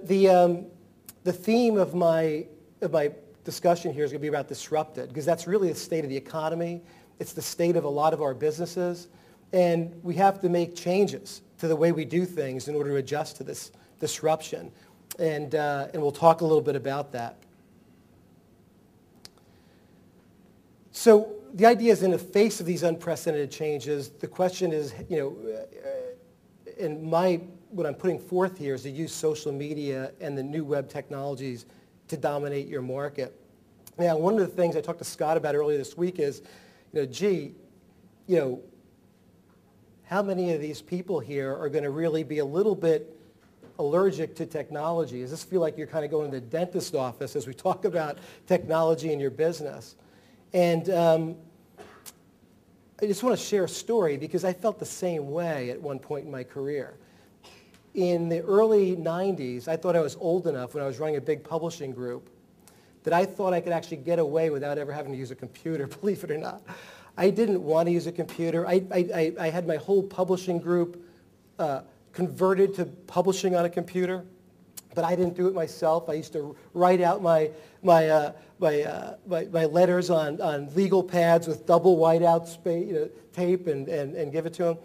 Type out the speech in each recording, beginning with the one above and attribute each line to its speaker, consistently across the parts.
Speaker 1: the theme of my discussion here is going to be about disrupted, because that's really the state of the economy. It's the state of a lot of our businesses, and we have to make changes to the way we do things in order to adjust to this disruption, and we'll talk a little bit about that. So the idea is, in the face of these unprecedented changes, the question is, what I'm putting forth here is to use social media and the new web technologies to dominate your market. Now, one of the things I talked to Scott about earlier this week is, how many of these people here are going to really be a little bit allergic to technology? Does this feel like you're kind of going to the dentist's office as we talk about technology in your business? And I just want to share a story, because I felt the same way at one point in my career. In the early 90s, I thought I was old enough when I was running a big publishing group that I thought I could actually get away without ever having to use a computer, believe it or not. I didn't want to use a computer. I had my whole publishing group converted to publishing on a computer, but I didn't do it myself. I used to write out my letters on legal pads with double whiteout tape and give it to them.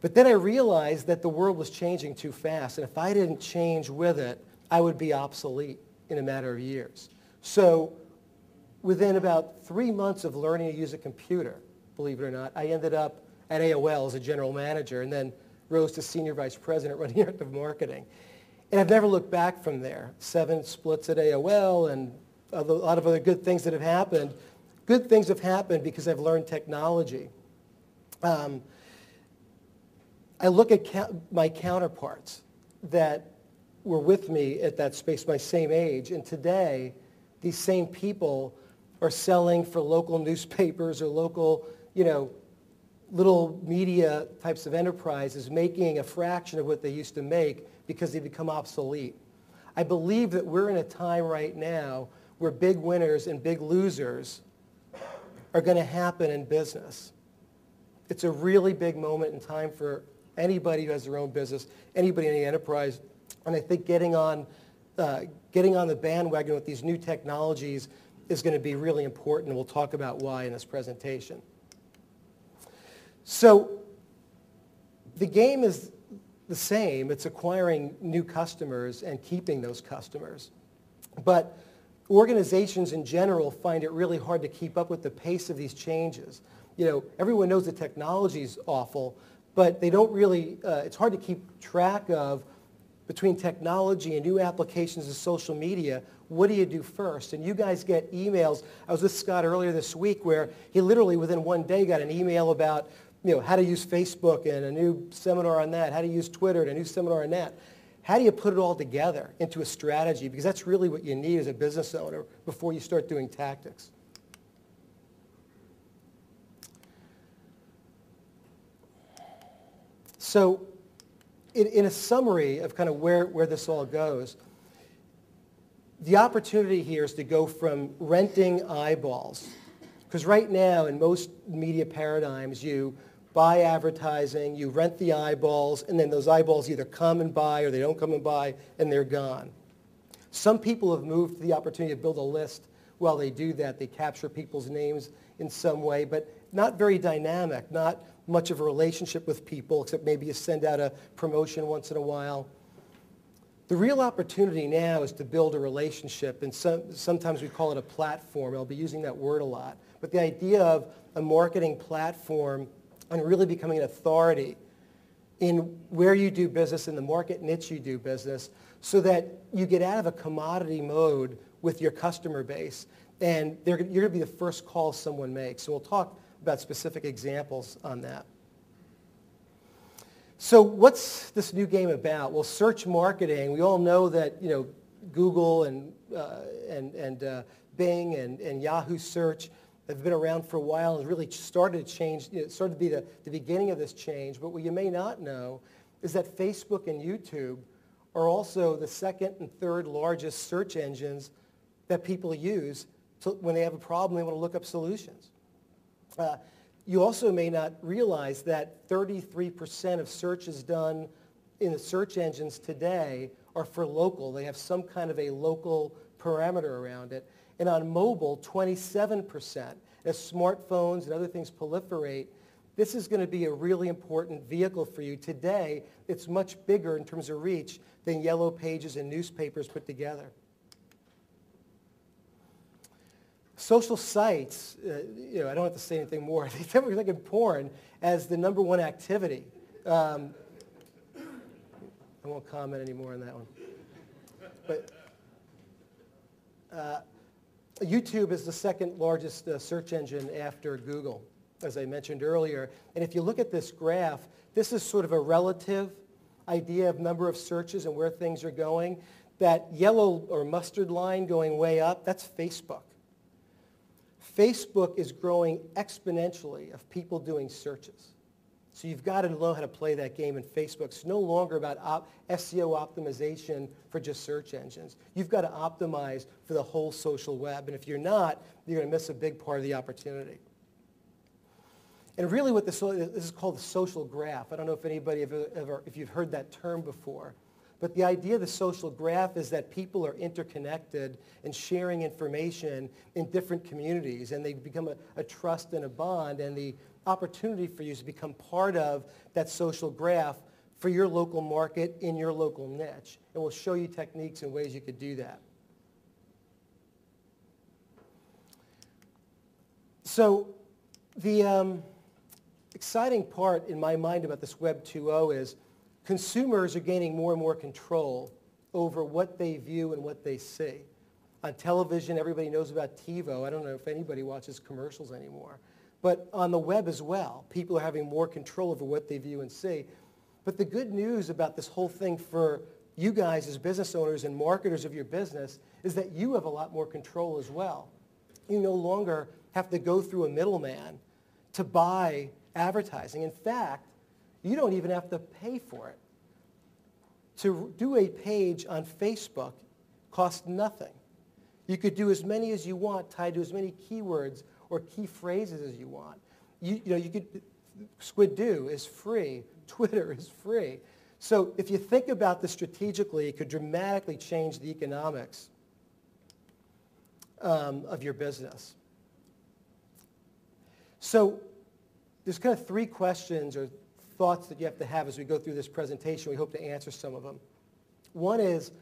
Speaker 1: But then I realized that the world was changing too fast, and if I didn't change with it, I would be obsolete in a matter of years. So within about 3 months of learning to use a computer, believe it or not, I ended up at AOL as a general manager, and then rose to senior vice president running interactive marketing. And I've never looked back from there. 7 splits at AOL and a lot of other good things that have happened. Good things have happened because I've learned technology. I look at my counterparts that were with me at that space, my same age, and today these same people are selling for local newspapers or local, little media types of enterprises, making a fraction of what they used to make because they become obsolete. I believe that we're in a time right now where big winners and big losers are going to happen in business. It's a really big moment in time for anybody who has their own business, anybody in the enterprise, and I think getting on the bandwagon with these new technologies is going to be really important, and we'll talk about why in this presentation. So the game is the same. It's acquiring new customers and keeping those customers. But organizations in general find it really hard to keep up with the pace of these changes. Everyone knows the technology is awful, but they don't really, it's hard to keep track of, between technology and new applications of social media, what do you do first? And you guys get emails. I was with Scott earlier this week where he literally within one day got an email about how to use Facebook and a new seminar on that, how to use Twitter and a new seminar on that. How do you put it all together into a strategy? Because that's really what you need as a business owner before you start doing tactics. So in a summary of kind of where this all goes, the opportunity here is to go from renting eyeballs, because right now in most media paradigms you buy advertising, you rent the eyeballs, and then those eyeballs either come and buy or they don't come and buy and they're gone. Some people have moved to the opportunity to build a list while they do that. They capture people's names in some way, but not very dynamic, not much of a relationship with people, except maybe you send out a promotion once in a while. The real opportunity now is to build a relationship, and sometimes we call it a platform. I'll be using that word a lot. But the idea of a marketing platform and really becoming an authority in where you do business, in the market niche you do business, so that you get out of a commodity mode with your customer base, and you're going to be the first call someone makes. So we'll talk about specific examples on that. So what's this new game about? Well, search marketing, we all know that Google and Bing and Yahoo search have been around for a while and really started to change, started to be the beginning of this change. But what you may not know is that Facebook and YouTube are also the second and third largest search engines that people use when they have a problem, they want to look up solutions. You also may not realize that 33% of searches done in the search engines today are for local. They have some kind of a local parameter around it. And on mobile, 27%. As smartphones and other things proliferate, this is going to be a really important vehicle for you. Today, it's much bigger in terms of reach than Yellow Pages and newspapers put together. Social sites, I don't have to say anything more. They definitely look at porn as the #1 activity. I won't comment anymore on that one. But YouTube is the second largest search engine after Google, as I mentioned earlier. And if you look at this graph, this is sort of a relative idea of number of searches and where things are going. That yellow or mustard line going way up, that's Facebook. Facebook is growing exponentially of people doing searches. So you've got to know how to play that game in Facebook. It's no longer about SEO optimization for just search engines. You've got to optimize for the whole social web. And if you're not, you're going to miss a big part of the opportunity. And really what this is called the social graph. I don't know if anybody if you've heard that term before. But the idea of the social graph is that people are interconnected and sharing information in different communities, and they become a trust and a bond, and the opportunity for you is to become part of that social graph for your local market in your local niche. And we'll show you techniques and ways you could do that. So the exciting part in my mind about this Web 2.0 is consumers are gaining more and more control over what they view and what they see. On television, everybody knows about TiVo. I don't know if anybody watches commercials anymore. But on the web as well, people are having more control over what they view and see. But the good news about this whole thing for you guys as business owners and marketers of your business is that you have a lot more control as well. You no longer have to go through a middleman to buy advertising. In fact, you don't even have to pay for it. To do a page on Facebook costs nothing. You could do as many as you want, tied to as many keywords or key phrases as you want. You could, Squid-Do is free. Twitter is free. So if you think about this strategically, it could dramatically change the economics of your business. So there's kind of 3 questions or thoughts that you have to have as we go through this presentation. We hope to answer some of them. One is,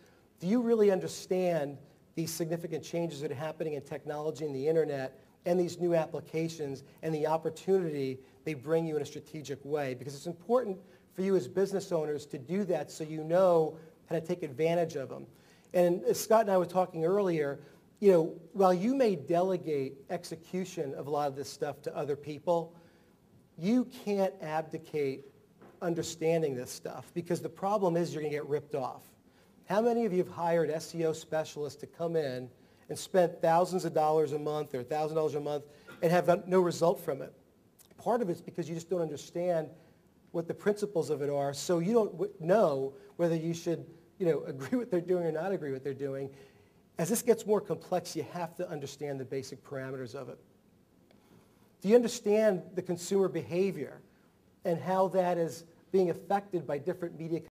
Speaker 1: do you really understand these significant changes that are happening in technology and the internet and these new applications and the opportunity they bring you in a strategic way? Because it's important for you as business owners to do that so you know how to take advantage of them. And as Scott and I were talking earlier, while you may delegate execution of a lot of this stuff to other people, you can't abdicate understanding this stuff, because the problem is you're going to get ripped off. How many of you have hired SEO specialists to come in and spent thousands of dollars a month or $1,000 a month and have no result from it? Part of it's because you just don't understand what the principles of it are, so you don't know whether you should agree what they're doing or not agree what they're doing. As this gets more complex, you have to understand the basic parameters of it. Do you understand the consumer behavior and how that is being affected by different media